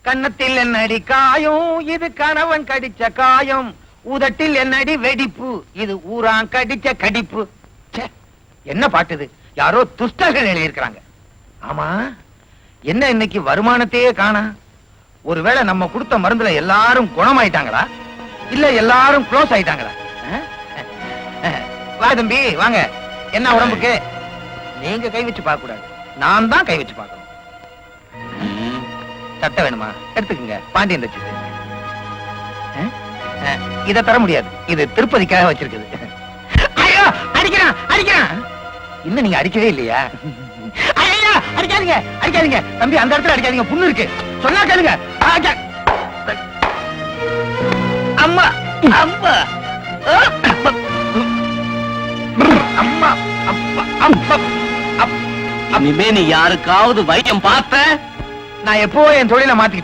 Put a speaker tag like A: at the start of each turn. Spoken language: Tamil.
A: கன்னத்தில் என்னடி காயம், இது கணவன் கடிச்ச காயம். உதட்டில் என்னடி வெடிப்பு, இது ஊரான் கடிச்ச கடிப்பு. ச்சே, என்ன பாட்டுது? யாரோ துஷ்டர்கள் எழுதியிருக்கிறாங்க. ஆமா, என்ன இன்னைக்கு வருமானத்தையே காணா? ஒருவேளை நம்ம கொடுத்த மருந்துல எல்லாரும் குணமாயிட்டாங்களா, இல்ல எல்லாரும் க்ளோஸ் ஆயிட்டாங்களா? வா தம்பி வாங்க. என்ன உடம்புக்கு? நீங்க கை வச்சு பார்க்க கூடாது, நான் தான் கை வச்சு பார்க்கணும். சட்டை வேணுமா? எடுத்துக்கங்க, பாண்டியன் தச்சு. இத தர முடியாது, இது திருப்பதிக்காக வச்சிருக்குது. ஐயோ, அடிக்கிறான் அடிக்கிறான். இன்னும் நீங்க அடிக்கவே இல்லையா? ஐயா, அடிக்காதீங்க அடிக்காதீங்க தம்பி, அந்த இடத்துல அடிக்காதீங்க, புண்ணு இருக்கு. சொன்னா கேளுங்க. அம்மா அம்மா அம்மா அப்பா அப்பா.
B: இனிமே நீ யாருக்காவது வைத்தியம் பார்த்த,
A: நான் எப்போ என் தொழிலை மாத்திக்கிட்டேன்.